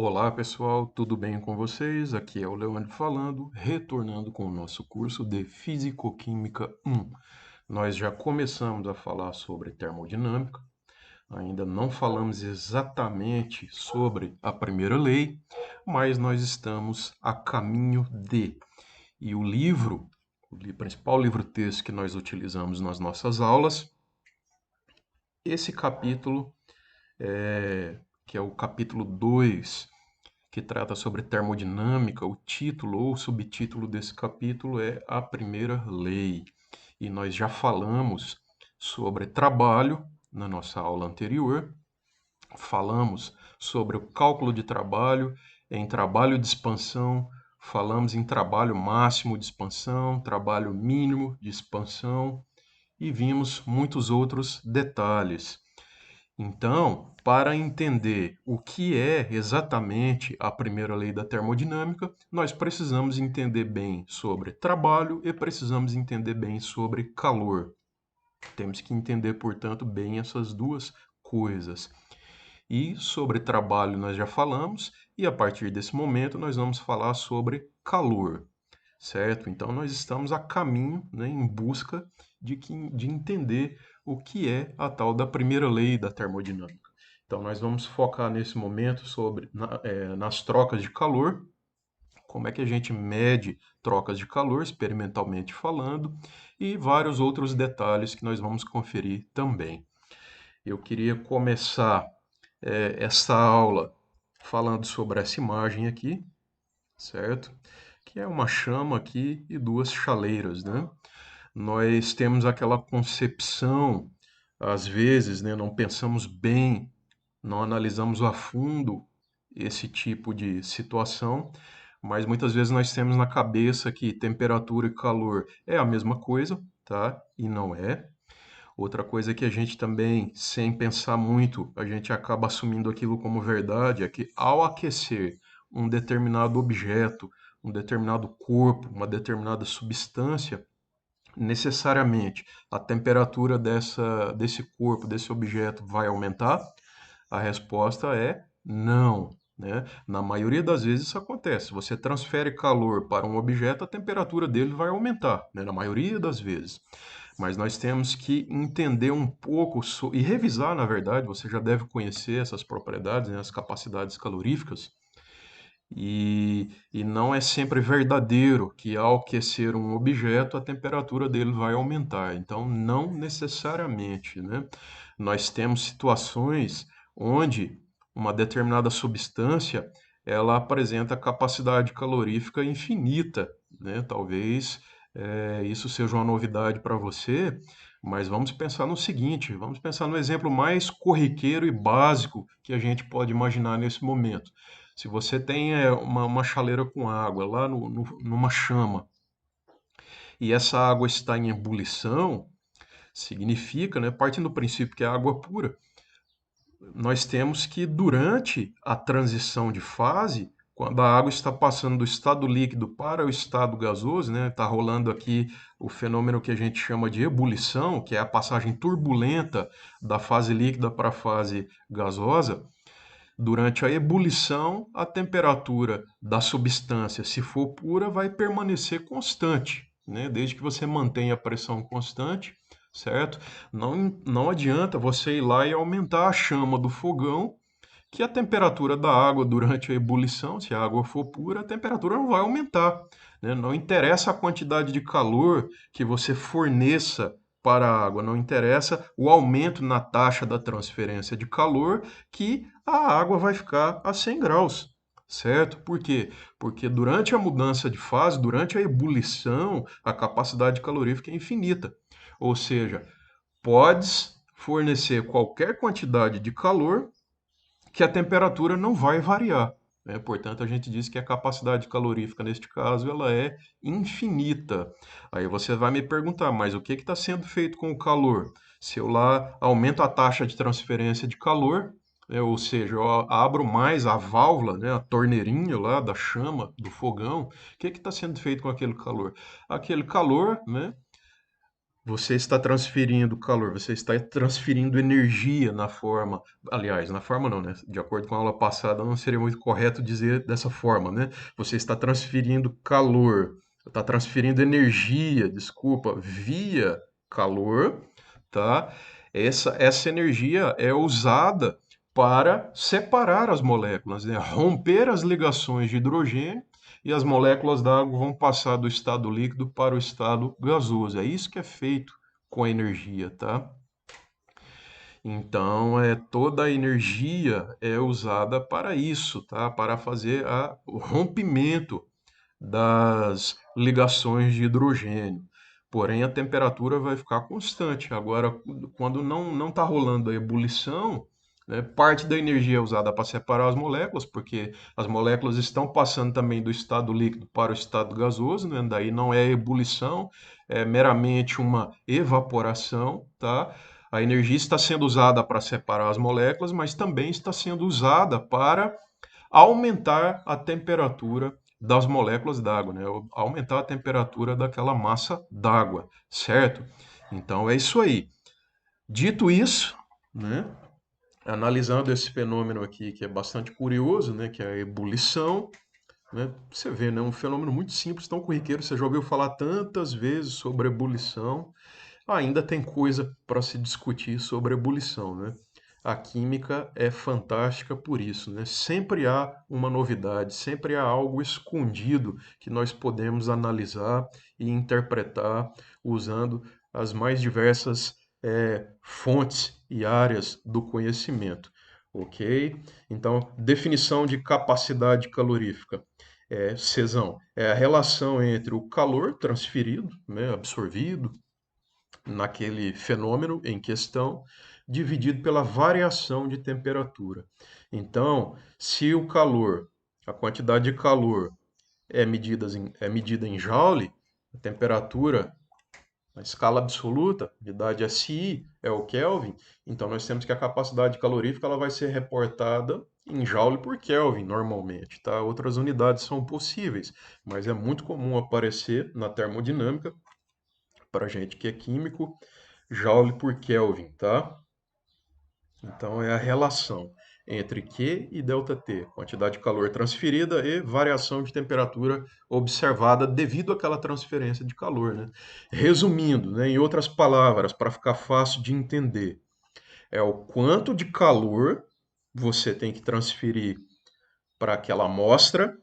Olá pessoal, tudo bem com vocês? Aqui é o Leandro falando, retornando com o nosso curso de Físico-Química 1. Nós já começamos a falar sobre termodinâmica, ainda não falamos exatamente sobre a primeira lei, mas nós estamos a caminho de. E o livro, o principal livro-texto que nós utilizamos nas nossas aulas, esse capítulo, que é o capítulo 2, que trata sobre termodinâmica, o título ou subtítulo desse capítulo é A Primeira Lei. E nós já falamos sobre trabalho na nossa aula anterior, falamos sobre o cálculo de trabalho em trabalho de expansão, falamos em trabalho máximo de expansão, trabalho mínimo de expansão e vimos muitos outros detalhes. Então, para entender o que é exatamente a primeira lei da termodinâmica, nós precisamos entender bem sobre trabalho e precisamos entender bem sobre calor. Temos que entender, portanto, bem essas duas coisas. E sobre trabalho nós já falamos, e a partir desse momento nós vamos falar sobre calor, certo? Então nós estamos a caminho, né, em busca de entender o que é a tal da primeira lei da termodinâmica. Então nós vamos focar nesse momento nas trocas de calor, como é que a gente mede trocas de calor, experimentalmente falando, e vários outros detalhes que nós vamos conferir também. Eu queria começar essa aula falando sobre essa imagem aqui, certo? Que é uma chama aqui e duas chaleiras, né? Nós temos aquela concepção, às vezes, né, não pensamos bem, não analisamos a fundo esse tipo de situação, mas muitas vezes nós temos na cabeça que temperatura e calor é a mesma coisa, tá? E não é. Outra coisa que a gente também, sem pensar muito, a gente acaba assumindo aquilo como verdade, é que ao aquecer um determinado objeto, um determinado corpo, uma determinada substância, necessariamente a temperatura desse corpo, desse objeto vai aumentar? A resposta é não, né? Na maioria das vezes isso acontece. Se você transfere calor para um objeto, a temperatura dele vai aumentar, né? Na maioria das vezes. Mas nós temos que entender um pouco e revisar, na verdade, você já deve conhecer essas propriedades, né, as capacidades caloríficas, e não é sempre verdadeiro que ao aquecer um objeto a temperatura dele vai aumentar. Então, não necessariamente, né? Nós temos situações onde uma determinada substância ela apresenta capacidade calorífica infinita, né? Talvez isso seja uma novidade para você, mas vamos pensar no seguinte: vamos pensar no exemplo mais corriqueiro e básico que a gente pode imaginar nesse momento. Se você tem uma chaleira com água lá numa chama e essa água está em ebulição, significa, né, partindo do princípio que é água pura, nós temos que, durante a transição de fase, quando a água está passando do estado líquido para o estado gasoso, né, está rolando aqui o fenômeno que a gente chama de ebulição, que é a passagem turbulenta da fase líquida para a fase gasosa. Durante a ebulição, a temperatura da substância, se for pura, vai permanecer constante, né? Desde que você mantenha a pressão constante, certo? Não adianta você ir lá e aumentar a chama do fogão, que a temperatura da água durante a ebulição, se a água for pura, a temperatura não vai aumentar, né? Não interessa a quantidade de calor que você forneça para a água, não interessa o aumento na taxa da transferência de calor, que a água vai ficar a 100 graus, certo? Por quê? Porque durante a mudança de fase, durante a ebulição, a capacidade calorífica é infinita. Ou seja, podes fornecer qualquer quantidade de calor que a temperatura não vai variar, né? Portanto, a gente diz que a capacidade calorífica, neste caso, ela é infinita. Aí você vai me perguntar, mas o que está sendo feito com o calor? Se eu lá aumento a taxa de transferência de calor, né, ou seja, eu abro mais a válvula, né, a torneirinha lá da chama, do fogão, o que está sendo feito com aquele calor? Aquele calor, né, Você está transferindo calor, você está transferindo energia na forma, aliás, na forma não, né? De acordo com a aula passada, não seria muito correto dizer dessa forma, né? Você está transferindo calor, está transferindo energia, desculpa, via calor, tá? Essa energia é usada para separar as moléculas, né? Romper as ligações de hidrogênio e as moléculas d'água vão passar do estado líquido para o estado gasoso. É isso que é feito com a energia, tá? Então, toda a energia é usada para isso, tá? Para fazer o rompimento das ligações de hidrogênio. Porém, a temperatura vai ficar constante. Agora, quando não está rolando a ebulição, né, parte da energia é usada para separar as moléculas, porque as moléculas estão passando também do estado líquido para o estado gasoso, né? Daí não é ebulição, é meramente uma evaporação, tá? A energia está sendo usada para separar as moléculas, mas também está sendo usada para aumentar a temperatura das moléculas d'água, né? Aumentar a temperatura daquela massa d'água, certo? Então é isso aí. Dito isso, né? Analisando esse fenômeno aqui que é bastante curioso, né? Que é a ebulição, né? Você vê, né? Um fenômeno muito simples, tão corriqueiro. Você já ouviu falar tantas vezes sobre ebulição, ainda tem coisa para se discutir sobre ebulição, né? A química é fantástica por isso, né? Sempre há uma novidade, sempre há algo escondido que nós podemos analisar e interpretar usando as mais diversas fontes e áreas do conhecimento, ok? Então, definição de capacidade calorífica. Cesão, é a relação entre o calor transferido, né, absorvido, naquele fenômeno em questão, dividido pela variação de temperatura. Então, se o calor, a quantidade de calor é medida em joule, a temperatura, a escala absoluta, unidade SI é o Kelvin, então nós temos que a capacidade calorífica ela vai ser reportada em joule por Kelvin normalmente, tá? Outras unidades são possíveis, mas é muito comum aparecer na termodinâmica para gente que é químico, Joule por Kelvin, tá? Então é a relação entre Q e ΔT, quantidade de calor transferida e variação de temperatura observada devido àquela transferência de calor, né? Resumindo, né, em outras palavras, para ficar fácil de entender, é o quanto de calor você tem que transferir para aquela amostra,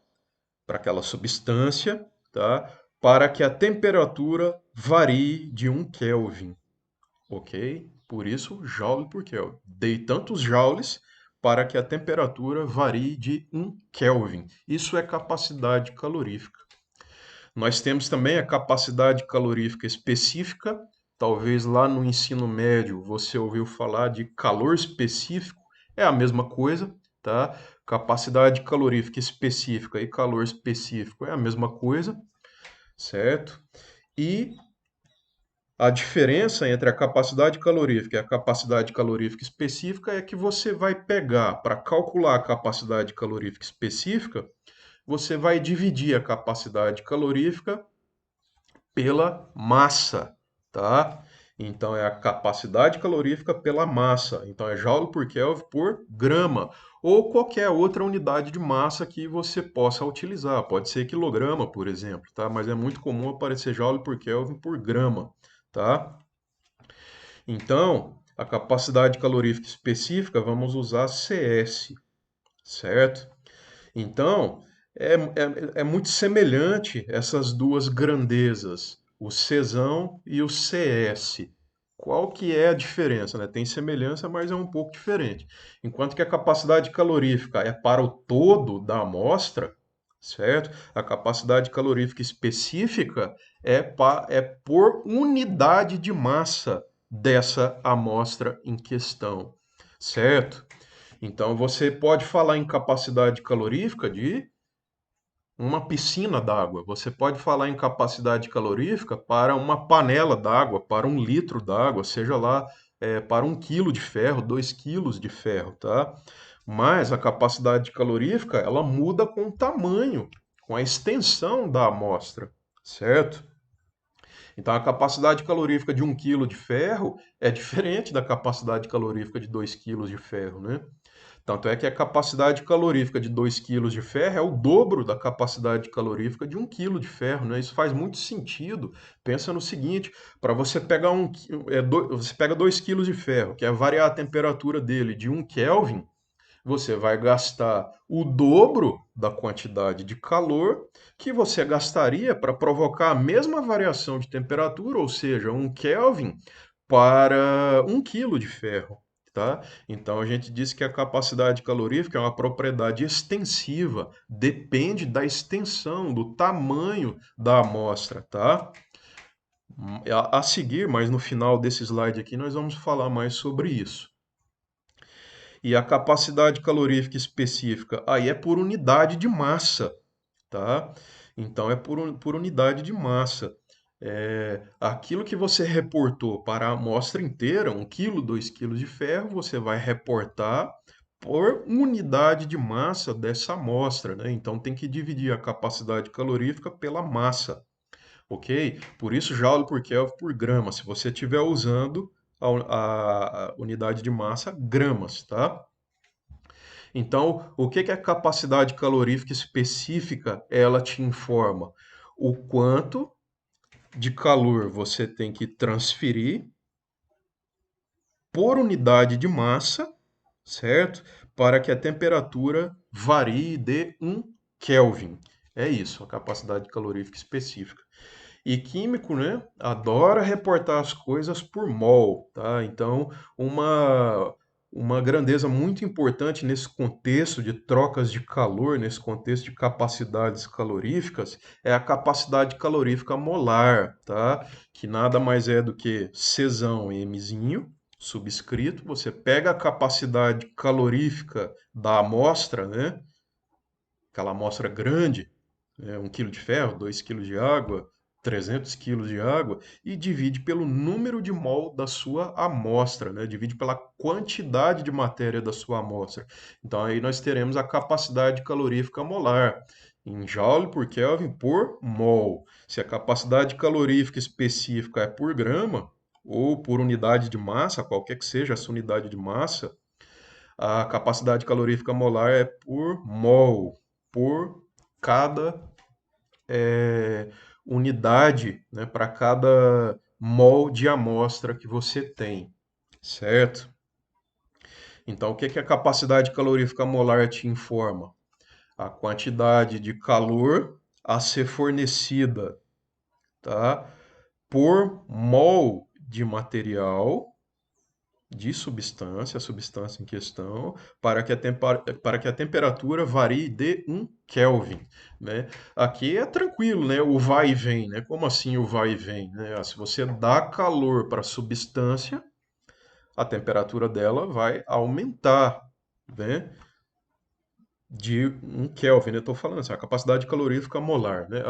para aquela substância, tá? Para que a temperatura varie de 1 Kelvin. Ok? Por isso, joule por Kelvin. Dei tantos joules para que a temperatura varie de 1 Kelvin. Isso é capacidade calorífica. Nós temos também a capacidade calorífica específica. Talvez lá no ensino médio você ouviu falar de calor específico. É a mesma coisa, tá? Capacidade calorífica específica e calor específico é a mesma coisa, certo? E a diferença entre a capacidade calorífica e a capacidade calorífica específica é que você vai pegar, para calcular a capacidade calorífica específica, você vai dividir a capacidade calorífica pela massa, tá? Então é a capacidade calorífica pela massa. Então é joule por Kelvin por grama ou qualquer outra unidade de massa que você possa utilizar. Pode ser quilograma, por exemplo, tá? Mas é muito comum aparecer joule por Kelvin por grama, tá? Então, a capacidade calorífica específica, vamos usar CS, certo? Então, é muito semelhante essas duas grandezas, o Czão e o CS. Qual que é a diferença, né? Tem semelhança, mas é um pouco diferente. Enquanto que a capacidade calorífica é para o todo da amostra, certo? A capacidade calorífica específica é por unidade de massa dessa amostra em questão, certo? Então você pode falar em capacidade calorífica de uma piscina d'água, você pode falar em capacidade calorífica para uma panela d'água, para 1 litro d'água, seja lá para 1 quilo de ferro, 2 quilos de ferro, tá? Mas a capacidade calorífica ela muda com o tamanho, com a extensão da amostra, certo? Então, a capacidade calorífica de 1 quilo de ferro é diferente da capacidade calorífica de 2 quilos de ferro, né? Tanto é que a capacidade calorífica de 2 quilos de ferro é o dobro da capacidade calorífica de 1 quilo de ferro, né? Isso faz muito sentido. Pensa no seguinte, para você pegar você pega 2 quilos de ferro, que é variar a temperatura dele de 1 Kelvin, você vai gastar o dobro da quantidade de calor que você gastaria para provocar a mesma variação de temperatura, ou seja, 1 Kelvin, para 1 quilo de ferro. Tá? Então a gente diz que a capacidade calorífica é uma propriedade extensiva, depende da extensão, do tamanho da amostra. Tá? A seguir, mas no final desse slide aqui, nós vamos falar mais sobre isso. E a capacidade calorífica específica, aí é por unidade de massa, tá? Então é por unidade de massa. Aquilo que você reportou para a amostra inteira, 1 quilo, 2 quilos de ferro, você vai reportar por unidade de massa dessa amostra, né? Então tem que dividir a capacidade calorífica pela massa, ok? Por isso, joule por Kelvin por grama, se você estiver usando a unidade de massa gramas, tá? Então, o que que a capacidade calorífica específica ela te informa? O quanto de calor você tem que transferir por unidade de massa, certo? Para que a temperatura varie de 1 Kelvin. É isso, a capacidade calorífica específica. E químico, né, adora reportar as coisas por mol, tá? Então, uma grandeza muito importante nesse contexto de trocas de calor, nesse contexto de capacidades caloríficas, é a capacidade calorífica molar, tá? Que nada mais é do que Czão Mzinho, subscrito. Você pega a capacidade calorífica da amostra, né? Aquela amostra grande, 1 quilo de ferro, 2 quilos de água, 300 quilos de água, e divide pelo número de mol da sua amostra, né? Divide pela quantidade de matéria da sua amostra. Então aí nós teremos a capacidade calorífica molar, em joule por Kelvin por mol. Se a capacidade calorífica específica é por grama, ou por unidade de massa, qualquer que seja essa unidade de massa, a capacidade calorífica molar é por mol, por cada unidade, né, para cada mol de amostra que você tem, certo? Então, o que que a capacidade calorífica molar te informa? A quantidade de calor a ser fornecida, tá? Por mol de material, de substância, a substância em questão, para que a temperatura varie de 1 Kelvin, né? Aqui é tranquilo, né? O vai e vem, né? Como assim o vai e vem, né? Se você dá calor para a substância, a temperatura dela vai aumentar, né? De 1 Kelvin, né? Eu estou falando assim, a capacidade calorífica molar, né?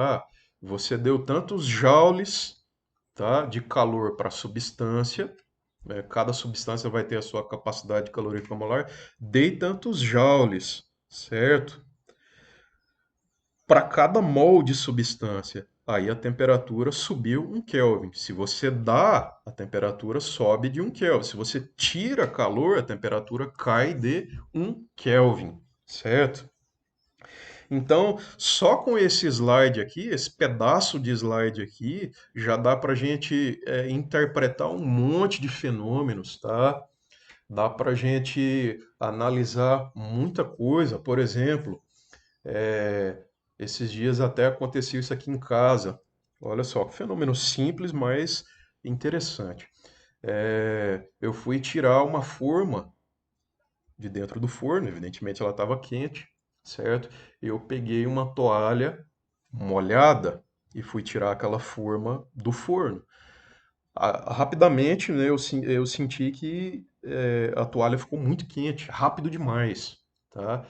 Você deu tantos joules, tá, de calor para a substância, né? Cada substância vai ter a sua capacidade calórica molar, dei tantos joules, certo? Para cada mol de substância. Aí a temperatura subiu 1 Kelvin. Se você dá, a temperatura sobe de 1 Kelvin. Se você tira calor, a temperatura cai de 1 Kelvin, certo? Então, só com esse slide aqui, esse pedaço de slide aqui, já dá para a gente interpretar um monte de fenômenos, tá? Dá para a gente analisar muita coisa. Por exemplo, é, esses dias até aconteceu isso aqui em casa. Olha só, que fenômeno simples, mas interessante. Eu fui tirar uma forma de dentro do forno, evidentemente ela estava quente, certo? Eu peguei uma toalha molhada e fui tirar aquela forma do forno. Rapidamente, né, eu senti que a toalha ficou muito quente, rápido demais, tá?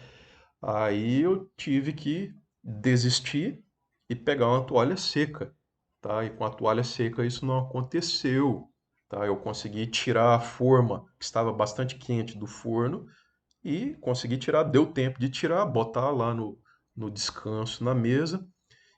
Aí eu tive que desistir e pegar uma toalha seca, tá? E com a toalha seca isso não aconteceu, tá? Eu consegui tirar a forma que estava bastante quente do forno e consegui tirar, deu tempo de tirar, botar lá no descanso na mesa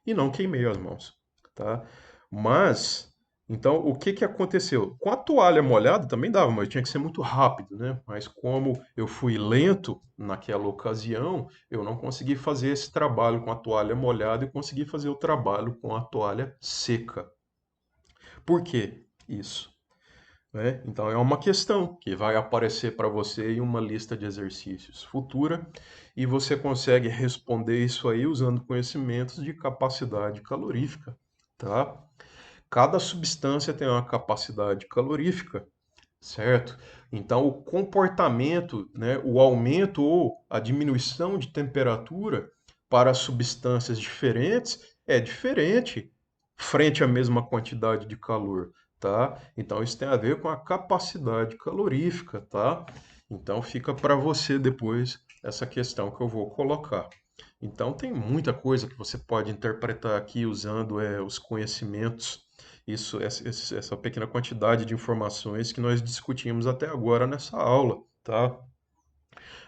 e não queimei as mãos, tá? Mas Então, o que que aconteceu? Com a toalha molhada também dava, mas tinha que ser muito rápido, né? Mas como eu fui lento naquela ocasião, eu não consegui fazer esse trabalho com a toalha molhada e consegui fazer o trabalho com a toalha seca. Por que isso? Né? Então, é uma questão que vai aparecer para você em uma lista de exercícios futura e você consegue responder isso aí usando conhecimentos de capacidade calorífica, tá? Cada substância tem uma capacidade calorífica, certo? Então, o comportamento, né, o aumento ou a diminuição de temperatura para substâncias diferentes é diferente frente à mesma quantidade de calor, tá? Então, isso tem a ver com a capacidade calorífica, tá? Então, fica para você depois essa questão que eu vou colocar. Então, tem muita coisa que você pode interpretar aqui usando os conhecimentos essa pequena quantidade de informações que nós discutimos até agora nessa aula, tá?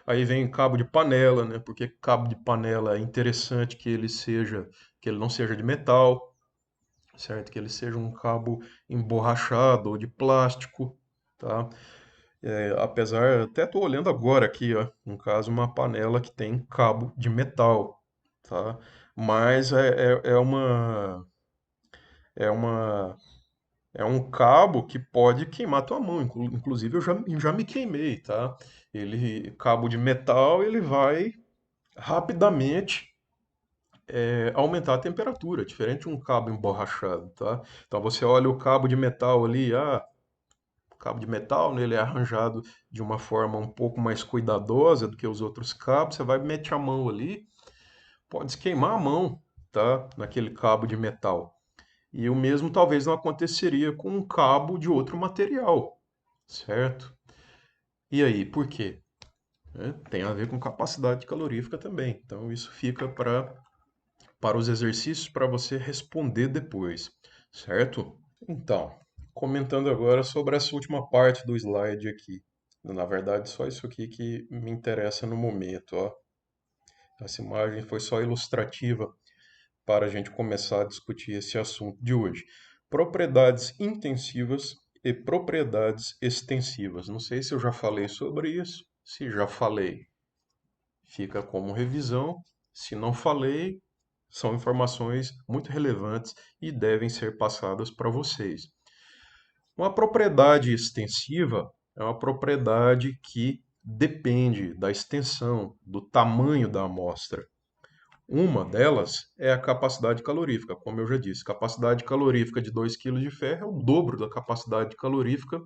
Aí vem cabo de panela, né? Porque cabo de panela é interessante que ele não seja de metal, certo? Que ele seja um cabo emborrachado ou de plástico, tá? Apesar, até estou olhando agora aqui, ó, no caso, uma panela que tem cabo de metal, tá? Mas é uma É um cabo que pode queimar tua mão. Inclusive, eu já me queimei, tá? Cabo de metal, ele vai rapidamente aumentar a temperatura, diferente de um cabo emborrachado, tá? Então, você olha o cabo de metal ali, o cabo de metal, né, ele é arranjado de uma forma um pouco mais cuidadosa do que os outros cabos. Você vai meter a mão ali, pode queimar a mão, tá? Naquele cabo de metal. E o mesmo talvez não aconteceria com um cabo de outro material, certo? E aí, por quê? Tem a ver com capacidade calorífica também. Então, isso fica para os exercícios para você responder depois, certo? Então, comentando agora sobre essa última parte do slide aqui. Na verdade, só isso aqui que me interessa no momento, ó. Essa imagem foi só ilustrativa para a gente começar a discutir esse assunto de hoje. Propriedades intensivas e propriedades extensivas. Não sei se eu já falei sobre isso. Se já falei, fica como revisão. Se não falei, são informações muito relevantes e devem ser passadas para vocês. Uma propriedade extensiva é uma propriedade que depende da extensão, do tamanho da amostra. Uma delas é a capacidade calorífica, como eu já disse. Capacidade calorífica de 2 quilos de ferro é o dobro da capacidade calorífica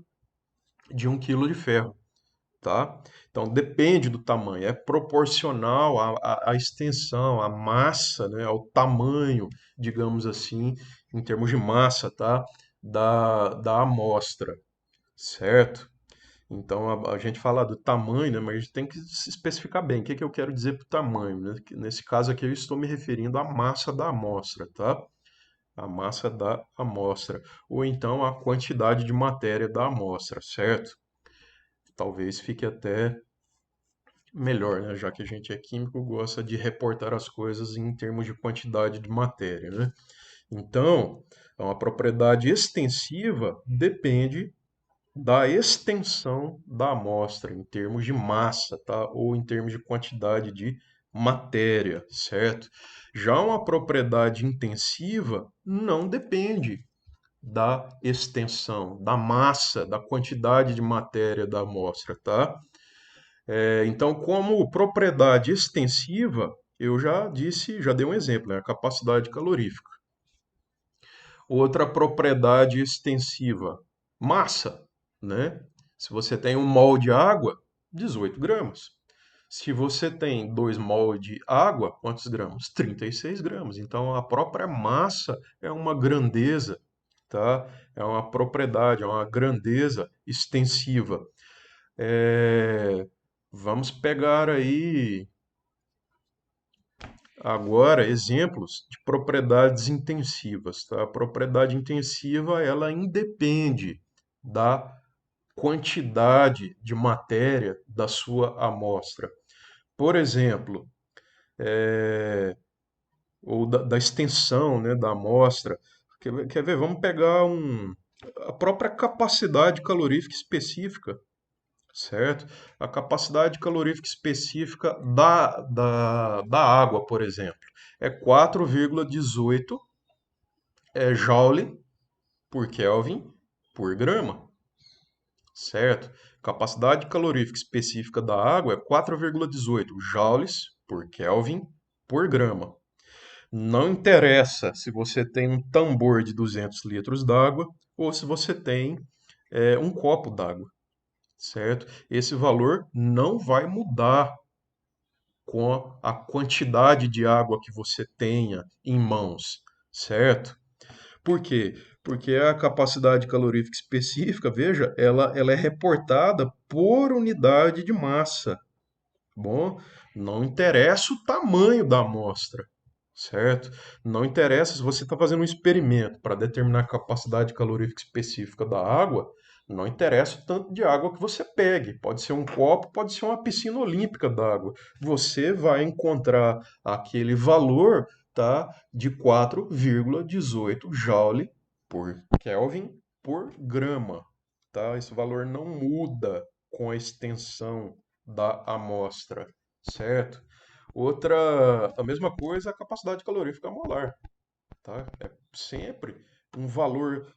de 1 quilo de ferro, tá? Então depende do tamanho, é proporcional à extensão, à massa, né, ao tamanho, digamos assim, em termos de massa, tá? Da amostra, certo? Então a gente fala do tamanho, né, mas a gente tem que se especificar bem o que que eu quero dizer por tamanho, né? Nesse caso aqui eu estou me referindo à massa da amostra, tá? A massa da amostra, ou então a quantidade de matéria da amostra, certo? Talvez fique até melhor, né? Já que a gente é químico, gosta de reportar as coisas em termos de quantidade de matéria, né? Então, uma propriedade extensiva depende da extensão da amostra em termos de massa, tá? Ou em termos de quantidade de matéria, certo? Já uma propriedade intensiva não depende da extensão, da massa, da quantidade de matéria da amostra, tá? Então, como propriedade extensiva, eu já disse, já dei um exemplo, né? A capacidade calorífica. Outra propriedade extensiva, massa, né? Se você tem 1 mol de água, 18 gramas. Se você tem 2 mol de água, quantos gramas? 36 gramas. Então, a própria massa é uma grandeza, tá? É uma propriedade, é uma grandeza extensiva. Vamos pegar aí agora exemplos de propriedades intensivas, tá? A propriedade intensiva, ela independe da quantidade de matéria da sua amostra. Por exemplo, ou da extensão, né, da amostra. Quer ver? Vamos pegar A própria capacidade calorífica específica, certo? A capacidade calorífica específica da água, por exemplo, é 4,18 joule por Kelvin por grama, certo? Capacidade calorífica específica da água é 4,18 joules por Kelvin por grama. Não interessa se você tem um tambor de 200 litros d'água ou se você tem um copo d'água, certo? Esse valor não vai mudar com a quantidade de água que você tenha em mãos, certo? Por quê? Porque a capacidade calorífica específica, veja, ela é reportada por unidade de massa. Bom, não interessa o tamanho da amostra, certo? Não interessa se você está fazendo um experimento para determinar a capacidade calorífica específica da água, não interessa o tanto de água que você pegue. Pode ser um copo, pode ser uma piscina olímpica d'água. Você vai encontrar aquele valor, tá, de 4,18 joule por Kelvin por grama, tá? Esse valor não muda com a extensão da amostra, certo? Outra, a mesma coisa, a capacidade calorífica molar, tá? É sempre um valor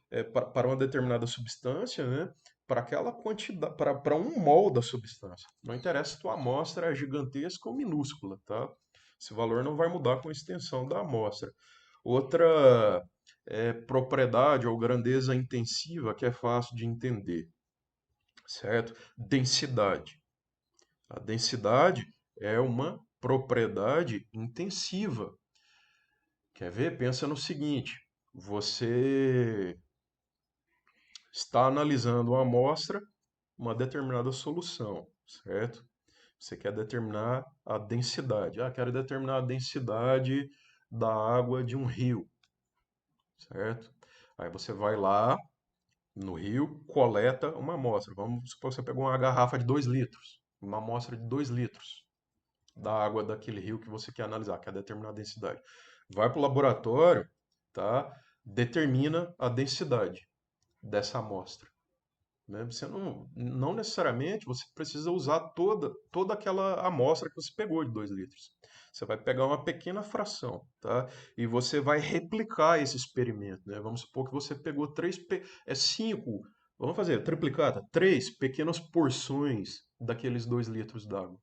para uma determinada substância, né? Para aquela quantidade, para um mol da substância. Não interessa se tua amostra é gigantesca ou minúscula, tá? Esse valor não vai mudar com a extensão da amostra. Outra propriedade ou grandeza intensiva que é fácil de entender, certo? Densidade. A densidade é uma propriedade intensiva. Quer ver? Pensa no seguinte: você está analisando uma amostra, uma determinada solução, certo? Você quer determinar a densidade. Ah, quero determinar a densidade da água de um rio, certo? Aí você vai lá no rio, coleta uma amostra. Vamos supor que você pegou uma garrafa de 2 litros, uma amostra de 2 litros da água daquele rio que você quer analisar, quer determinar a densidade. Vai para o laboratório, tá? Determina a densidade dessa amostra. Né? Você não necessariamente você precisa usar toda aquela amostra que você pegou de 2 litros. Você vai pegar uma pequena fração, tá? E você vai replicar esse experimento, né? Vamos supor que você pegou cinco, vamos fazer triplicata, 3 pequenas porções daqueles 2 litros d'água,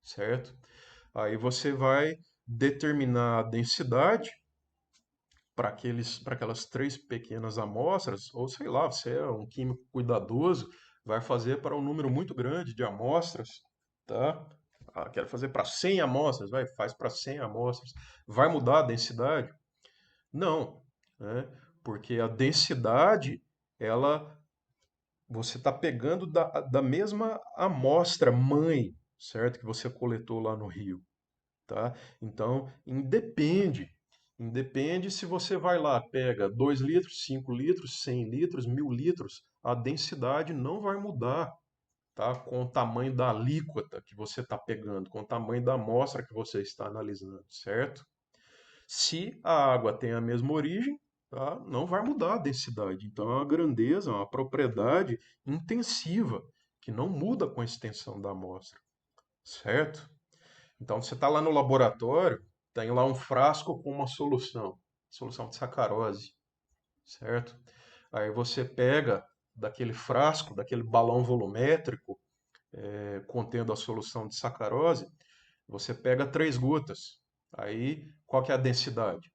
certo? Aí você vai determinar a densidade para aquelas 3 pequenas amostras, ou sei lá, você é um químico cuidadoso, vai fazer para um número muito grande de amostras, tá? Ah, quero fazer para 100 amostras, faz para 100 amostras. Vai mudar a densidade? Não, né? Porque a densidade, ela, você está pegando da mesma amostra mãe, certo? Que você coletou lá no rio, tá? Então, independe se você vai lá, pega 2 litros, 5 litros, 100 litros, 1.000 litros, a densidade não vai mudar, tá? Com o tamanho da alíquota que você está pegando, com o tamanho da amostra que você está analisando, certo? Se a água tem a mesma origem, tá? Não vai mudar a densidade. Então, é uma grandeza, é uma propriedade intensiva, que não muda com a extensão da amostra, certo? Então você está lá no laboratório, tem lá um frasco com uma solução de sacarose, certo? Aí você pega daquele frasco, daquele balão volumétrico contendo a solução de sacarose, você pega 3 gotas. Aí qual que é a densidade?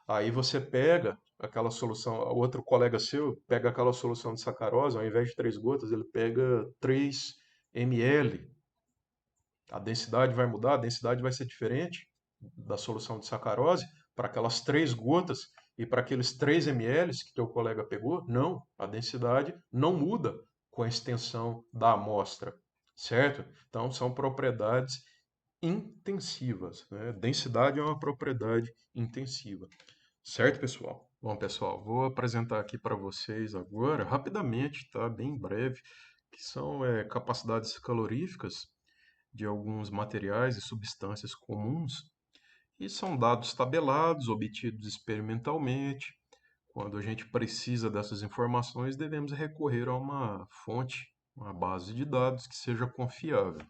Aí você pega aquela solução, outro colega seu pega aquela solução de sacarose, ao invés de 3 gotas, ele pega 3 ml. A densidade vai mudar, a densidade vai ser diferente da solução de sacarose para aquelas 3 gotas e para aqueles 3 ml que teu colega pegou? Não, a densidade não muda com a extensão da amostra, certo? Então são propriedades intensivas, né? Densidade é uma propriedade intensiva, certo, pessoal? Bom, pessoal, vou apresentar aqui para vocês agora, rapidamente, tá? Bem breve, que são capacidades caloríficas de alguns materiais e substâncias comuns, e são dados tabelados, obtidos experimentalmente, Quando a gente precisa dessas informações, devemos recorrer a uma fonte, uma base de dados que seja confiável.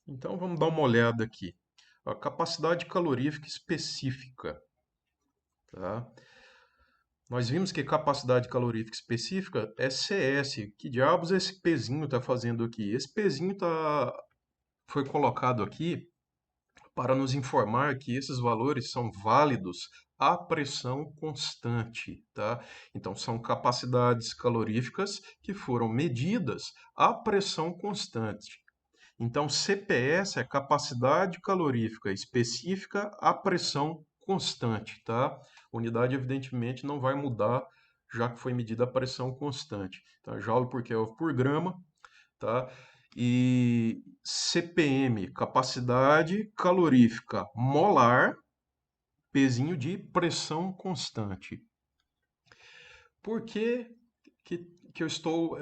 Então vamos dar uma olhada aqui. A capacidade calorífica específica, tá? Nós vimos que capacidade calorífica específica é CS. Que diabos esse pezinho está fazendo aqui? Esse pezinho foi colocado aqui para nos informar que esses valores são válidos à pressão constante, tá? Então, são capacidades caloríficas que foram medidas à pressão constante. Então, CPS é capacidade calorífica específica à pressão constante, tá? Unidade, evidentemente, não vai mudar, já que foi medida a pressão constante. Tá? Joule por Kelvin por grama, tá? E CPM, capacidade calorífica molar, pezinho de pressão constante. Por que eu estou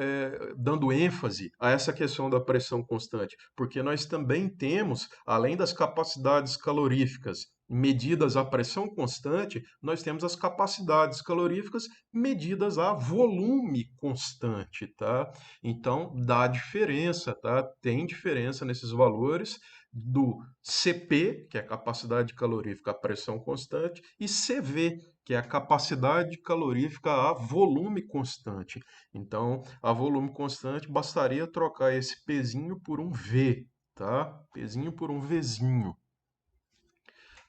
dando ênfase a essa questão da pressão constante? Porque nós também temos, além das capacidades caloríficas medidas à pressão constante, nós temos as capacidades caloríficas medidas a volume constante, tá? Então, dá diferença, tá? Tem diferença nesses valores do CP, que é a capacidade calorífica à pressão constante, e CV, que é a capacidade calorífica a volume constante. Então, a volume constante bastaria trocar esse Pzinho por um V, tá? Pzinho por um Vzinho,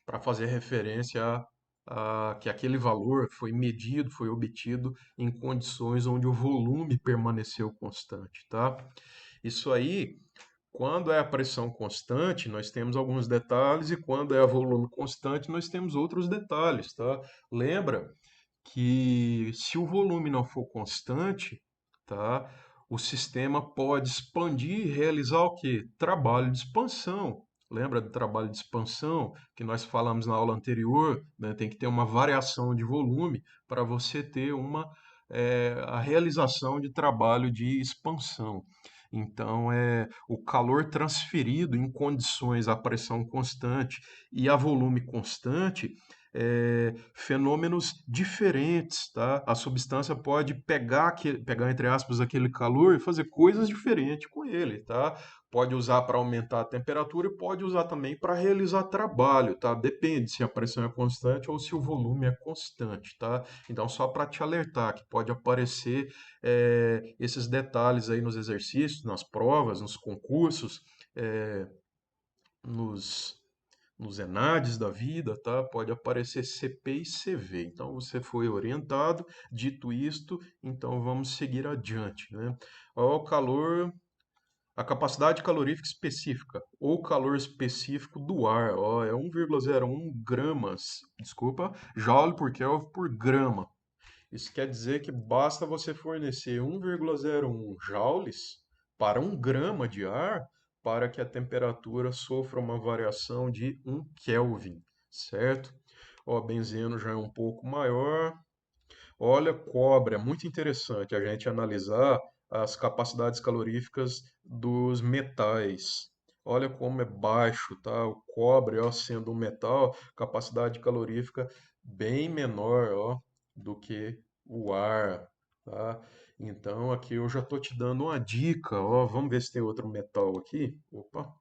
para fazer referência a que aquele valor foi medido, foi obtido em condições onde o volume permaneceu constante, tá? Isso aí, quando é a pressão constante, nós temos alguns detalhes, e quando é a volume constante, nós temos outros detalhes, tá? Lembra que se o volume não for constante, tá? O sistema pode expandir e realizar o quê? Trabalho de expansão. Lembra do trabalho de expansão que nós falamos na aula anterior? Né? Tem que ter uma variação de volume para você ter a realização de trabalho de expansão. Então, o calor transferido em condições a pressão constante e a volume constante, fenômenos diferentes, tá? A substância pode pegar entre aspas aquele calor e fazer coisas diferentes com ele, tá? Pode usar para aumentar a temperatura e pode usar também para realizar trabalho, tá? Depende se a pressão é constante ou se o volume é constante, tá? Então, só para te alertar que pode aparecer esses detalhes aí nos exercícios, nas provas, nos concursos, é, nos nos ENADs da vida, tá? Pode aparecer CP e CV. Então você foi orientado, dito isto, então vamos seguir adiante, né? O calor, a capacidade calorífica específica ou calor específico do ar, ó, é 1,01 gramas, desculpa, joule por Kelvin por grama. Isso quer dizer que basta você fornecer 1,01 joules para 1 grama de ar para que a temperatura sofra uma variação de 1 Kelvin, certo? Ó, benzeno já é um pouco maior. Olha, cobre, é muito interessante a gente analisar as capacidades caloríficas dos metais. Olha como é baixo, tá? O cobre, ó, sendo um metal, capacidade calorífica bem menor, ó, do que o ar, tá? Então aqui eu já estou te dando uma dica, ó. Vamos ver se tem outro metal aqui. Opa,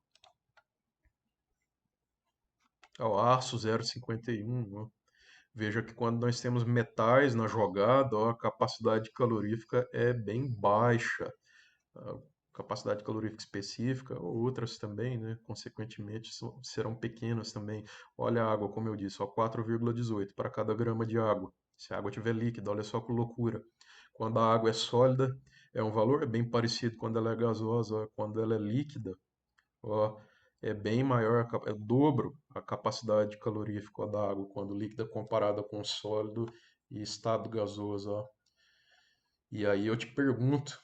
ó, aço 0,51, ó. Veja que quando nós temos metais na jogada, ó, a capacidade calorífica é bem baixa. A capacidade calorífica específica, ou outras também, né, consequentemente, serão pequenas também. Olha a água, como eu disse, ó, 4,18 para cada grama de água. Se a água estiver líquida, olha só que loucura. Quando a água é sólida, é um valor bem parecido quando ela é gasosa, ó, quando ela é líquida, ó, é bem maior, é o dobro a capacidade calorífica da água quando líquida comparada com sólido e estado gasoso, ó. E aí eu te pergunto,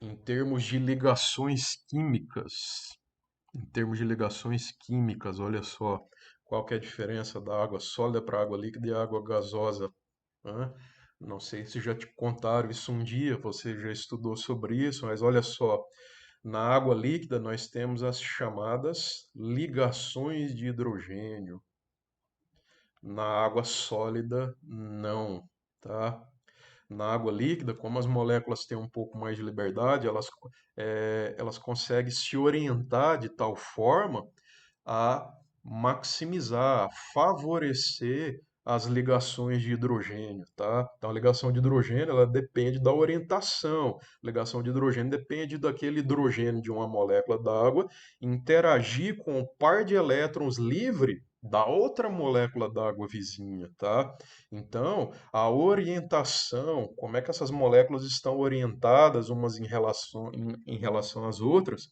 em termos de ligações químicas, olha só, qual que é a diferença da água sólida para água líquida e água gasosa? Hã? Não sei se já te contaram isso um dia, você já estudou sobre isso, mas olha só, na água líquida nós temos as chamadas ligações de hidrogênio. Na água sólida, não, tá? Na água líquida, como as moléculas têm um pouco mais de liberdade, elas conseguem se orientar de tal forma a maximizar, a favorecer as ligações de hidrogênio, tá? Então, a ligação de hidrogênio, ela depende da orientação. A ligação de hidrogênio depende daquele hidrogênio de uma molécula d'água interagir com o par de elétrons livre da outra molécula d'água vizinha, tá? Então, a orientação, como é que essas moléculas estão orientadas umas em relação às outras,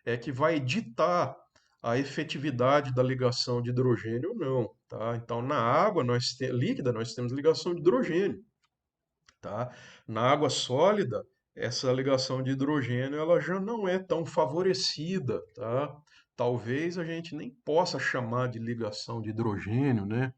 é que vai ditar a efetividade da ligação de hidrogênio ou não, tá? Então, na água líquida nós temos ligação de hidrogênio, tá? Na água sólida, essa ligação de hidrogênio ela já não é tão favorecida, tá? Talvez a gente nem possa chamar de ligação de hidrogênio, né?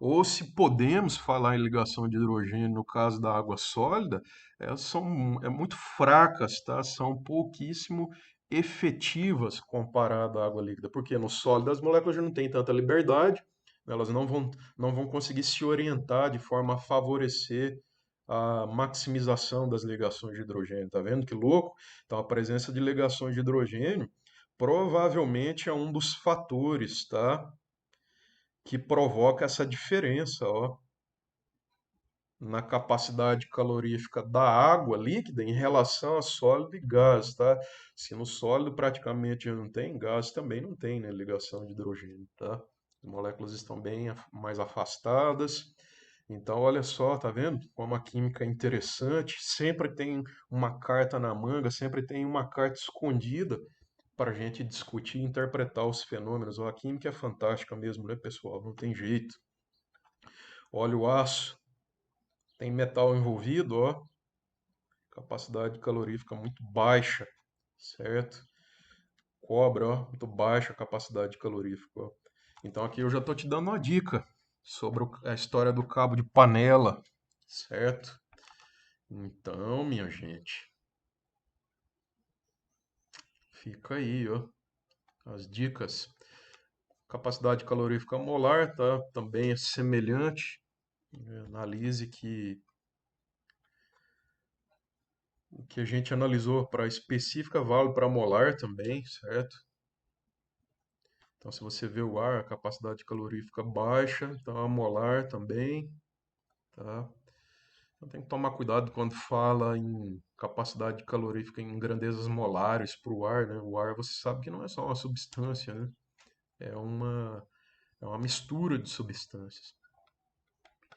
Ou se podemos falar em ligação de hidrogênio no caso da água sólida, elas são muito fracas, tá? São pouquíssimo efetivas comparado à água líquida, porque no sólido as moléculas já não têm tanta liberdade, elas não vão conseguir se orientar de forma a favorecer a maximização das ligações de hidrogênio. Tá vendo que louco? Então a presença de ligações de hidrogênio provavelmente é um dos fatores, tá? Que provoca essa diferença, ó, na capacidade calorífica da água líquida em relação a sólido e gás, tá? Se no sólido praticamente não tem, gás também não tem, né, ligação de hidrogênio, tá? As moléculas estão bem mais afastadas. Então, olha só, tá vendo como a química é interessante? Sempre tem uma carta na manga, sempre tem uma carta escondida para a gente discutir e interpretar os fenômenos. Ó, a química é fantástica mesmo, né, pessoal? Não tem jeito. Olha o aço, tem metal envolvido, ó, capacidade calorífica muito baixa, certo? Cobre, ó, muito baixa a capacidade calorífica, ó. Então aqui eu já estou te dando uma dica sobre a história do cabo de panela, certo? Então, minha gente, fica aí, ó, as dicas. Capacidade calorífica molar, tá? Também é semelhante. Analise que o que a gente analisou para específica vale para molar também, certo? Então, se você vê o ar, a capacidade calorífica baixa, então a molar também, tá? Então, tem que tomar cuidado quando fala em capacidade calorífica em grandezas molares para o ar, né? O ar, você sabe que não é só uma substância, né? É uma, é uma mistura de substâncias.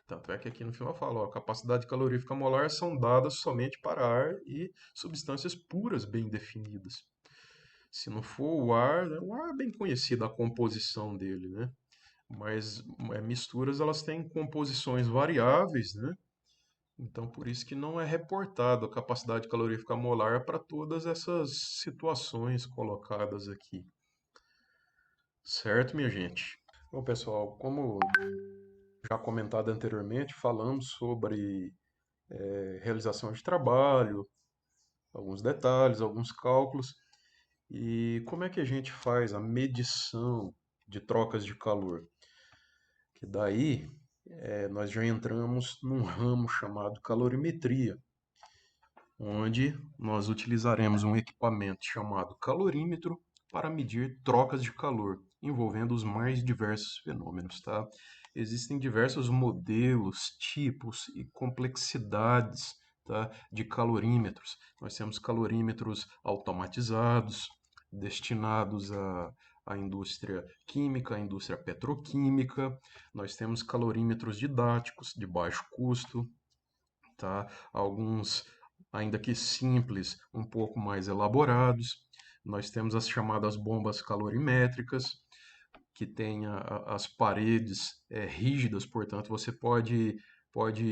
Tanto é que aqui no final fala, ó, a capacidade calorífica molar são dadas somente para ar e substâncias puras bem definidas. Se não for o ar, né, o ar é bem conhecido a composição dele, né? Mas misturas elas têm composições variáveis, né? Então por isso que não é reportado a capacidade calorífica molar para todas essas situações colocadas aqui. Certo, minha gente? Bom, pessoal, como já comentado anteriormente, falamos sobre realização de trabalho, alguns detalhes, alguns cálculos e como é que a gente faz a medição de trocas de calor. Que daí nós já entramos num ramo chamado calorimetria, onde nós utilizaremos um equipamento chamado calorímetro para medir trocas de calor, envolvendo os mais diversos fenômenos, tá? Existem diversos modelos, tipos e complexidades, tá, de calorímetros. Nós temos calorímetros automatizados, destinados à indústria química, à indústria petroquímica. Nós temos calorímetros didáticos de baixo custo, tá? Alguns, ainda que simples, um pouco mais elaborados. Nós temos as chamadas bombas calorimétricas, que têm as paredes rígidas, portanto, você pode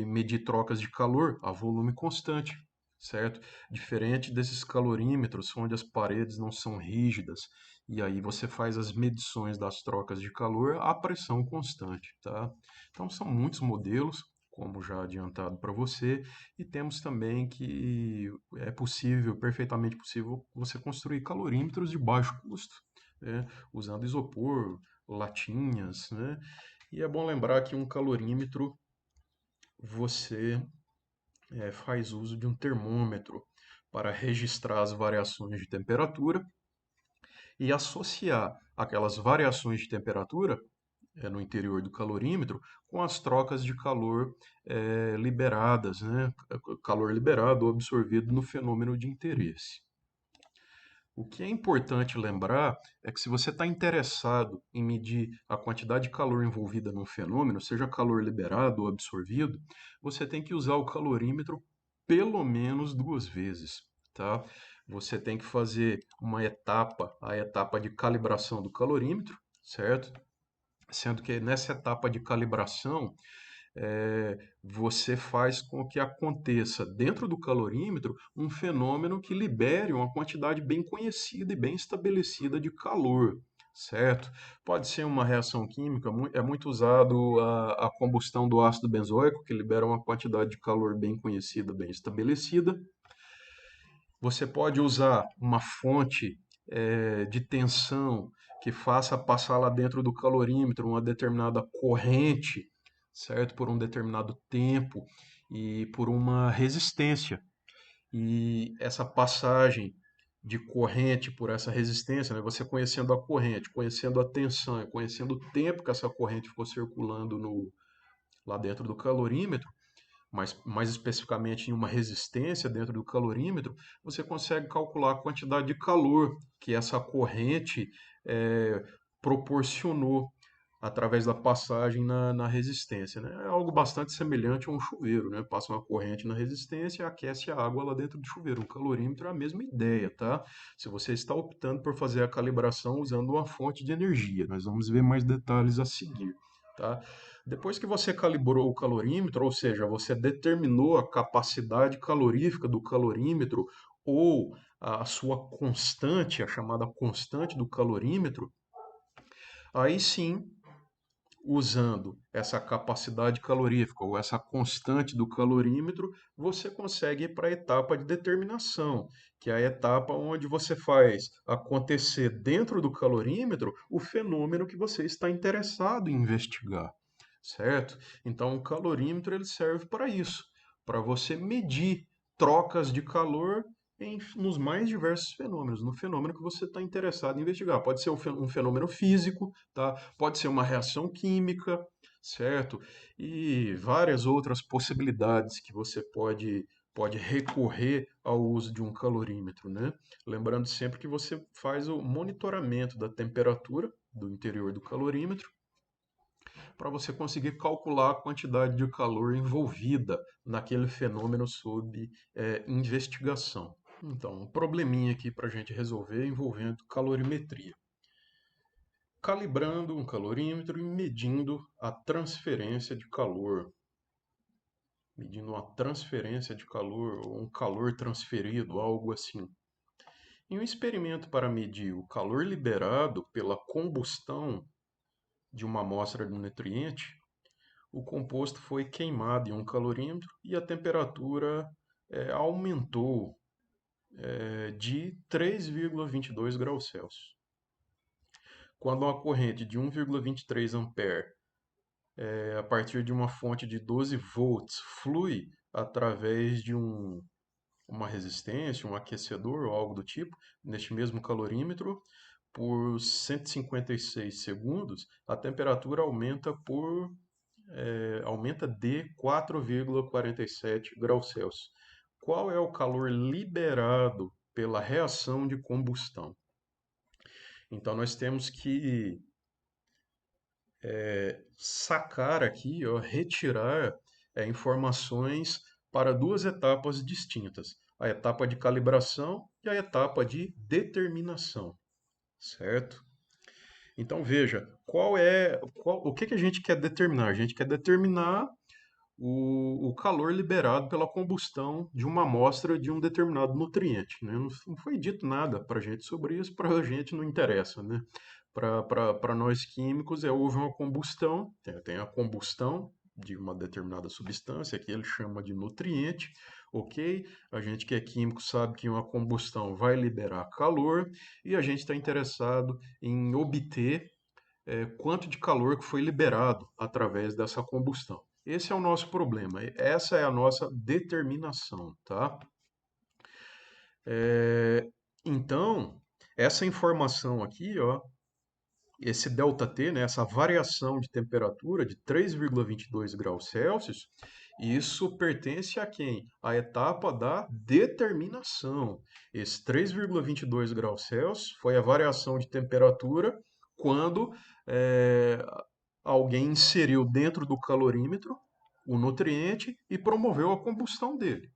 medir trocas de calor a volume constante, certo? Diferente desses calorímetros, onde as paredes não são rígidas, e aí você faz as medições das trocas de calor a pressão constante, tá? Então, são muitos modelos, como já adiantado para você, e temos também que é possível, perfeitamente possível, você construir calorímetros de baixo custo, né? Usando isopor, latinhas, né? E é bom lembrar que um calorímetro você faz uso de um termômetro para registrar as variações de temperatura e associar aquelas variações de temperatura no interior do calorímetro com as trocas de calor liberadas, né? Calor liberado ou absorvido no fenômeno de interesse. O que é importante lembrar é que se você está interessado em medir a quantidade de calor envolvida num fenômeno, seja calor liberado ou absorvido, você tem que usar o calorímetro pelo menos 2 vezes, tá? Você tem que fazer uma etapa, a etapa de calibração do calorímetro, certo? Sendo que nessa etapa de calibração, você faz com que aconteça dentro do calorímetro um fenômeno que libere uma quantidade bem conhecida e bem estabelecida de calor, certo? Pode ser uma reação química, é muito usado a combustão do ácido benzoico, que libera uma quantidade de calor bem conhecida, bem estabelecida. Você pode usar uma fonte de tensão que faça passar lá dentro do calorímetro uma determinada corrente, certo? Por um determinado tempo e por uma resistência. E essa passagem de corrente por essa resistência, né? Você conhecendo a corrente, conhecendo a tensão, conhecendo o tempo que essa corrente ficou circulando lá dentro do calorímetro, mais especificamente em uma resistência dentro do calorímetro, você consegue calcular a quantidade de calor que essa corrente eh, proporcionou através da passagem na resistência, né? É algo bastante semelhante a um chuveiro, né? Passa uma corrente na resistência e aquece a água lá dentro do chuveiro. Um calorímetro é a mesma ideia, tá? Se você está optando por fazer a calibração usando uma fonte de energia, nós vamos ver mais detalhes a seguir, tá? Depois que você calibrou o calorímetro, ou seja, você determinou a capacidade calorífica do calorímetro ou a sua constante, a chamada constante do calorímetro, aí sim, usando essa capacidade calorífica ou essa constante do calorímetro, você consegue ir para a etapa de determinação, que é a etapa onde você faz acontecer dentro do calorímetro o fenômeno que você está interessado em investigar, certo? Então, o calorímetro ele serve para isso, para você medir trocas de calor nos mais diversos fenômenos, no fenômeno que você está interessado em investigar. Pode ser um fenômeno físico, tá? Pode ser uma reação química, certo? E várias outras possibilidades que você pode recorrer ao uso de um calorímetro, né? Lembrando sempre que você faz o monitoramento da temperatura do interior do calorímetro para você conseguir calcular a quantidade de calor envolvida naquele fenômeno sob investigação. Então, um probleminha aqui para a gente resolver envolvendo calorimetria. Calibrando um calorímetro e medindo a transferência de calor. Medindo uma transferência de calor ou um calor transferido, algo assim. Em um experimento para medir o calor liberado pela combustão de uma amostra de um nutriente, o composto foi queimado em um calorímetro e a temperatura aumentou de 3,22 graus Celsius. Quando uma corrente de 1,23 ampere, a partir de uma fonte de 12 volts, flui através de uma resistência, um aquecedor ou algo do tipo, neste mesmo calorímetro, por 156 segundos, a temperatura aumenta de 4,47 graus Celsius. Qual é o calor liberado pela reação de combustão? Então, nós temos que sacar aqui, ó, retirar informações para duas etapas distintas: a etapa de calibração e a etapa de determinação, certo? Então veja, o que a gente quer determinar? A gente quer determinar o calor liberado pela combustão de uma amostra de um determinado nutriente, né? Não foi dito nada para a gente sobre isso, para a gente não interessa, né? Para nós químicos, houve uma combustão, tem a combustão de uma determinada substância que ele chama de nutriente, ok? A gente que é químico sabe que uma combustão vai liberar calor e a gente está interessado em obter quanto de calor que foi liberado através dessa combustão. Esse é o nosso problema, essa é a nossa determinação, tá? Então, essa informação aqui, ó, esse ΔT, né, essa variação de temperatura de 3,22 graus Celsius, isso pertence a quem? A etapa da determinação. Esse 3,22 graus Celsius foi a variação de temperatura quando alguém inseriu dentro do calorímetro o nutriente e promoveu a combustão dele.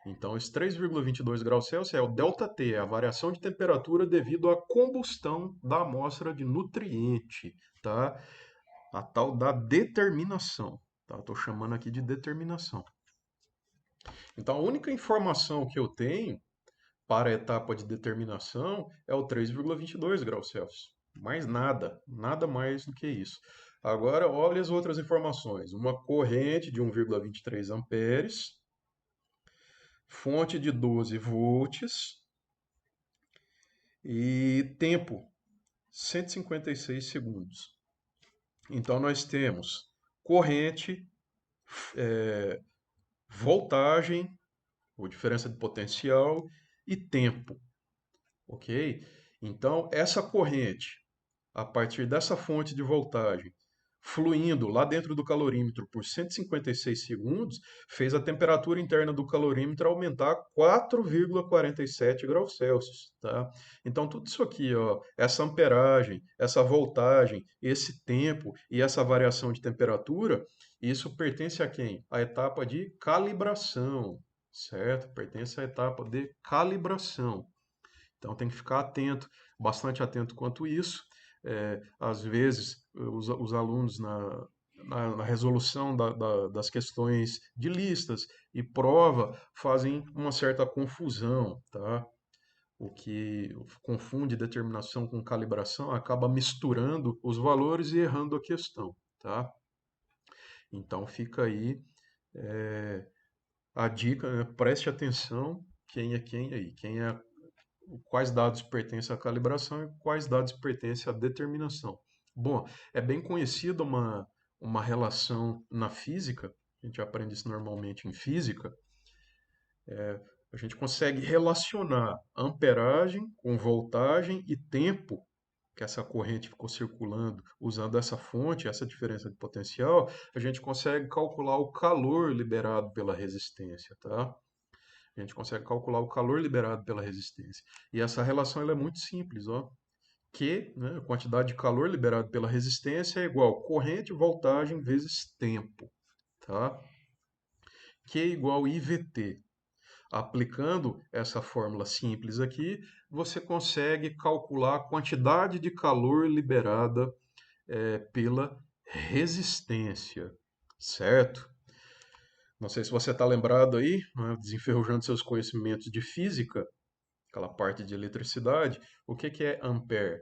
Então, esse 3,22 graus Celsius é o ΔT, é a variação de temperatura devido à combustão da amostra de nutriente, tá? A tal da determinação, tá? Estou chamando aqui de determinação. Então, a única informação que eu tenho para a etapa de determinação é o 3,22 graus Celsius. Mais nada, nada mais do que isso. Agora, olha as outras informações. Uma corrente de 1,23 amperes, fonte de 12 volts e tempo 156 segundos. Então nós temos corrente, voltagem, ou diferença de potencial, e tempo, ok? Então essa corrente, a partir dessa fonte de voltagem, fluindo lá dentro do calorímetro por 156 segundos, fez a temperatura interna do calorímetro aumentar 4,47 graus Celsius, tá? Então tudo isso aqui, ó, essa amperagem, essa voltagem, esse tempo e essa variação de temperatura, isso pertence a quem? A etapa de calibração, certo? Pertence à etapa de calibração. Então tem que ficar atento, bastante atento quanto isso. Às vezes, os alunos na resolução das questões de listas e prova fazem uma certa confusão, tá? O que confunde determinação com calibração acaba misturando os valores e errando a questão, tá? Então fica aí a dica, né? Preste atenção quem é quem aí, quais dados pertencem à calibração e quais dados pertencem à determinação. Bom, é bem conhecida uma relação na física, a gente aprende isso normalmente em física, a gente consegue relacionar amperagem com voltagem e tempo que essa corrente ficou circulando usando essa fonte, essa diferença de potencial, a gente consegue calcular o calor liberado pela resistência, tá? A gente consegue calcular o calor liberado pela resistência. E essa relação ela é muito simples, ó. Q, né, a quantidade de calor liberado pela resistência é igual a corrente voltagem vezes tempo, tá? Q igual a IVT. Aplicando essa fórmula simples aqui, você consegue calcular a quantidade de calor liberada pela resistência, certo? Não sei se você está lembrado aí, né, desenferrujando seus conhecimentos de física, aquela parte de eletricidade, o que é ampere?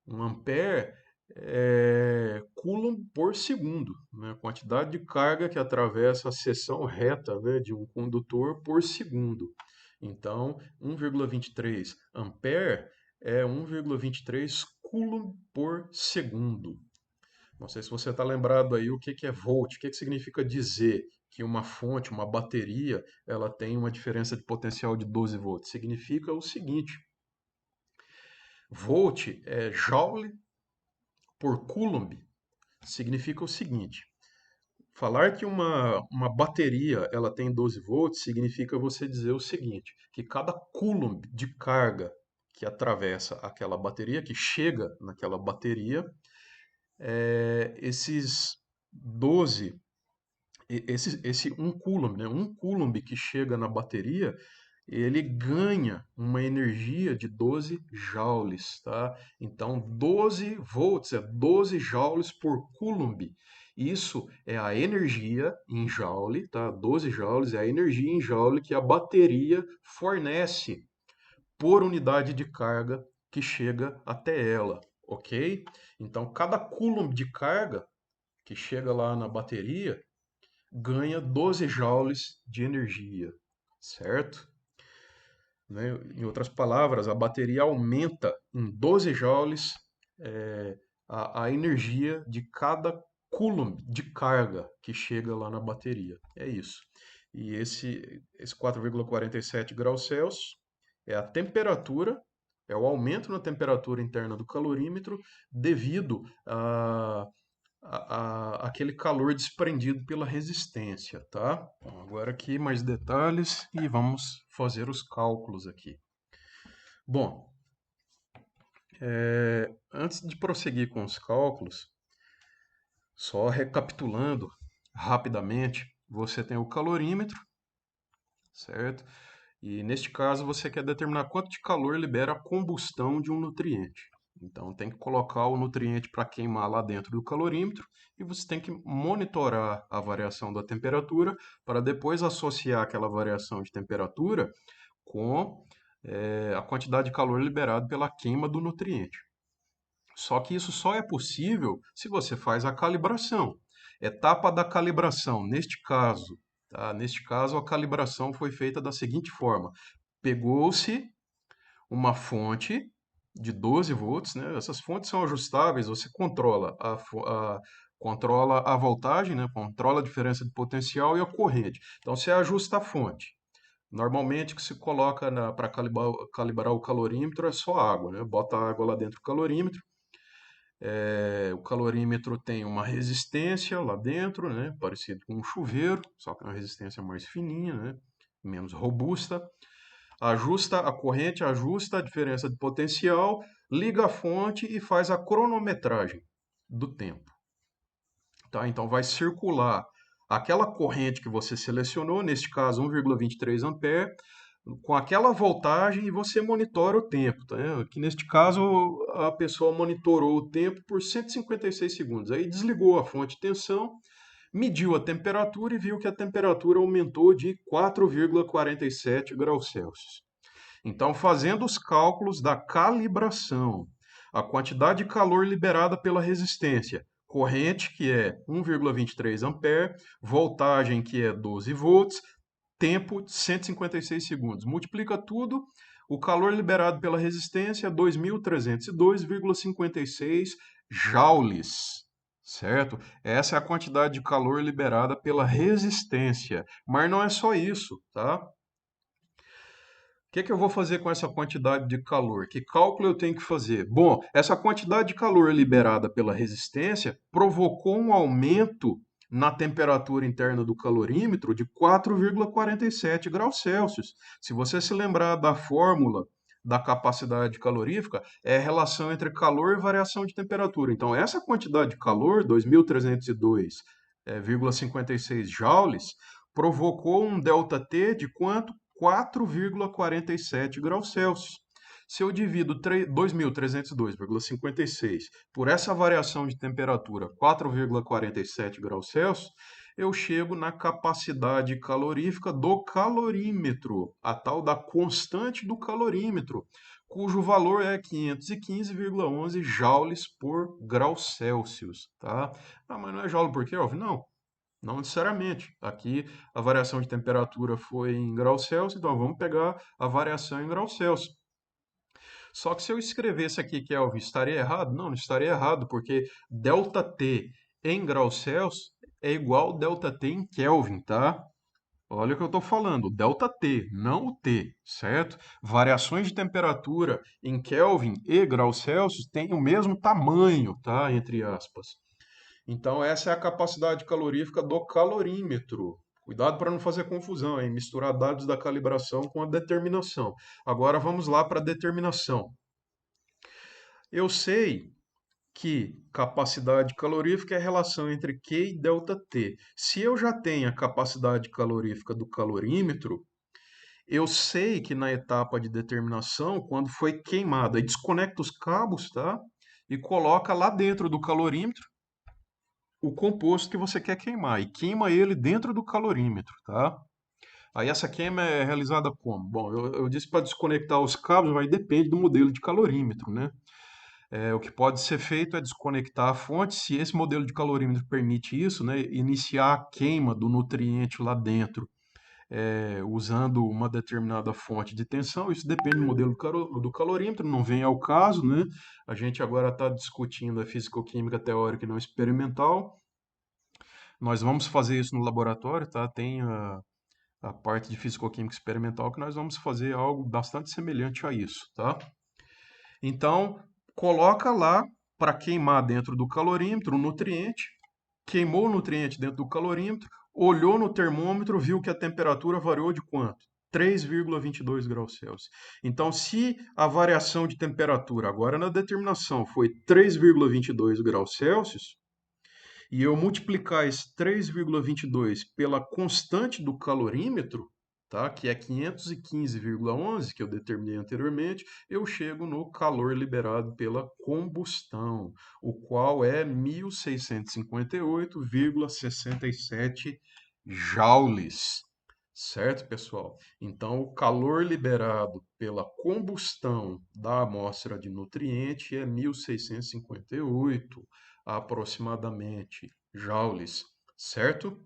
Um ampere é coulomb por segundo, né? A quantidade de carga que atravessa a seção reta, né, de um condutor por segundo. Então, 1,23 ampere é 1,23 coulomb por segundo. Não sei se você está lembrado aí o que é volt, o que significa dizer que uma fonte, uma bateria, ela tem uma diferença de potencial de 12 volts. Significa o seguinte: volt é joule por coulomb. Significa o seguinte: falar que uma bateria ela tem 12 volts significa você dizer o seguinte, que cada coulomb de carga que atravessa aquela bateria, que chega naquela bateria, esses 12 esse 1 coulomb, né? 1 coulomb que chega na bateria, ele ganha uma energia de 12 joules, tá? Então, 12 volts é 12 joules por coulomb. Isso é a energia em joule, tá? 12 joules é a energia em joule que a bateria fornece por unidade de carga que chega até ela, ok? Então, cada coulomb de carga que chega lá na bateria ganha 12 joules de energia, certo? Né? Em outras palavras, a bateria aumenta em 12 joules a energia de cada coulomb de carga que chega lá na bateria. É isso. E esse 4,47 graus Celsius é a temperatura, é o aumento na temperatura interna do calorímetro devido aquele calor desprendido pela resistência, tá? Bom, agora aqui mais detalhes e vamos fazer os cálculos aqui. Bom, antes de prosseguir com os cálculos, só recapitulando rapidamente, você tem o calorímetro, certo? E neste caso você quer determinar quanto de calor libera a combustão de um nutriente. Então tem que colocar o nutriente para queimar lá dentro do calorímetro e você tem que monitorar a variação da temperatura para depois associar aquela variação de temperatura com a quantidade de calor liberado pela queima do nutriente. Só que isso só é possível se você faz a calibração. Etapa da calibração. Neste caso, tá? Neste caso, a calibração foi feita da seguinte forma: pegou-se uma fonte de 12 volts, né? Essas fontes são ajustáveis, você controla controla a voltagem, né? Controla a diferença de potencial e a corrente. Então, você ajusta a fonte. Normalmente, o que se coloca para calibrar o calorímetro é só água, né? Bota a água lá dentro do calorímetro. O calorímetro tem uma resistência lá dentro, né? Parecido com um chuveiro, só que uma resistência mais fininha, né? Menos robusta. Ajusta a corrente, ajusta a diferença de potencial, liga a fonte e faz a cronometragem do tempo. Tá? Então vai circular aquela corrente que você selecionou, neste caso 1,23 ampere, com aquela voltagem e você monitora o tempo. Tá? Aqui neste caso a pessoa monitorou o tempo por 156 segundos. Aí desligou a fonte de tensão, mediu a temperatura e viu que a temperatura aumentou de 4,47 graus Celsius. Então, fazendo os cálculos da calibração, a quantidade de calor liberada pela resistência, corrente, que é 1,23 ampere, voltagem, que é 12 volts, tempo de 156 segundos. Multiplica tudo, o calor liberado pela resistência é 2.302,56 joules, certo? Essa é a quantidade de calor liberada pela resistência. Mas não é só isso, tá? O que eu vou fazer com essa quantidade de calor? Que cálculo eu tenho que fazer? Bom, essa quantidade de calor liberada pela resistência provocou um aumento na temperatura interna do calorímetro de 4,47 graus Celsius. Se você se lembrar da fórmula da capacidade calorífica, é a relação entre calor e variação de temperatura. Então, essa quantidade de calor, 2.302,56 joules, provocou um ΔT de quanto? 4,47 graus Celsius. Se eu divido 2.302,56 por essa variação de temperatura, 4,47 graus Celsius, eu chego na capacidade calorífica do calorímetro, a tal da constante do calorímetro, cujo valor é 515,11 joules por grau Celsius. Tá? Ah, mas não é joule por Kelvin? Não. Não necessariamente. Aqui a variação de temperatura foi em graus Celsius, então vamos pegar a variação em graus Celsius. Só que se eu escrevesse aqui Kelvin, estaria errado? Não, não estaria errado, porque ΔT em graus Celsius é igual ΔT em Kelvin, tá? Olha o que eu estou falando, ΔT, não o T, certo? Variações de temperatura em Kelvin e graus Celsius têm o mesmo tamanho, tá? Entre aspas. Então, essa é a capacidade calorífica do calorímetro. Cuidado para não fazer confusão, hein? Misturar dados da calibração com a determinação. Agora vamos lá para a determinação. Eu sei que capacidade calorífica é a relação entre Q e ΔT. Se eu já tenho a capacidade calorífica do calorímetro, eu sei que na etapa de determinação, quando foi queimada, desconecta os cabos, tá? E coloca lá dentro do calorímetro o composto que você quer queimar e queima ele dentro do calorímetro, tá? Aí essa queima é realizada como? Bom, eu disse para desconectar os cabos, mas depende do modelo de calorímetro, né? O que pode ser feito é desconectar a fonte, se esse modelo de calorímetro permite isso, né? Iniciar a queima do nutriente lá dentro usando uma determinada fonte de tensão. Isso depende do modelo do calorímetro, não vem ao caso, né? A gente agora está discutindo a fisicoquímica teórica e não experimental. Nós vamos fazer isso no laboratório, tá? Tem a parte de fisicoquímica experimental que nós vamos fazer algo bastante semelhante a isso, tá? Então, coloca lá para queimar dentro do calorímetro o nutriente, queimou o nutriente dentro do calorímetro, olhou no termômetro, viu que a temperatura variou de quanto? 3,22 graus Celsius. Então, se a variação de temperatura agora na determinação foi 3,22 graus Celsius, e eu multiplicar esse 3,22 pela constante do calorímetro, tá? Que é 515,11, que eu determinei anteriormente, eu chego no calor liberado pela combustão, o qual é 1.658,67 joules. Certo, pessoal? Então, o calor liberado pela combustão da amostra de nutriente é 1.658 aproximadamente joules, certo?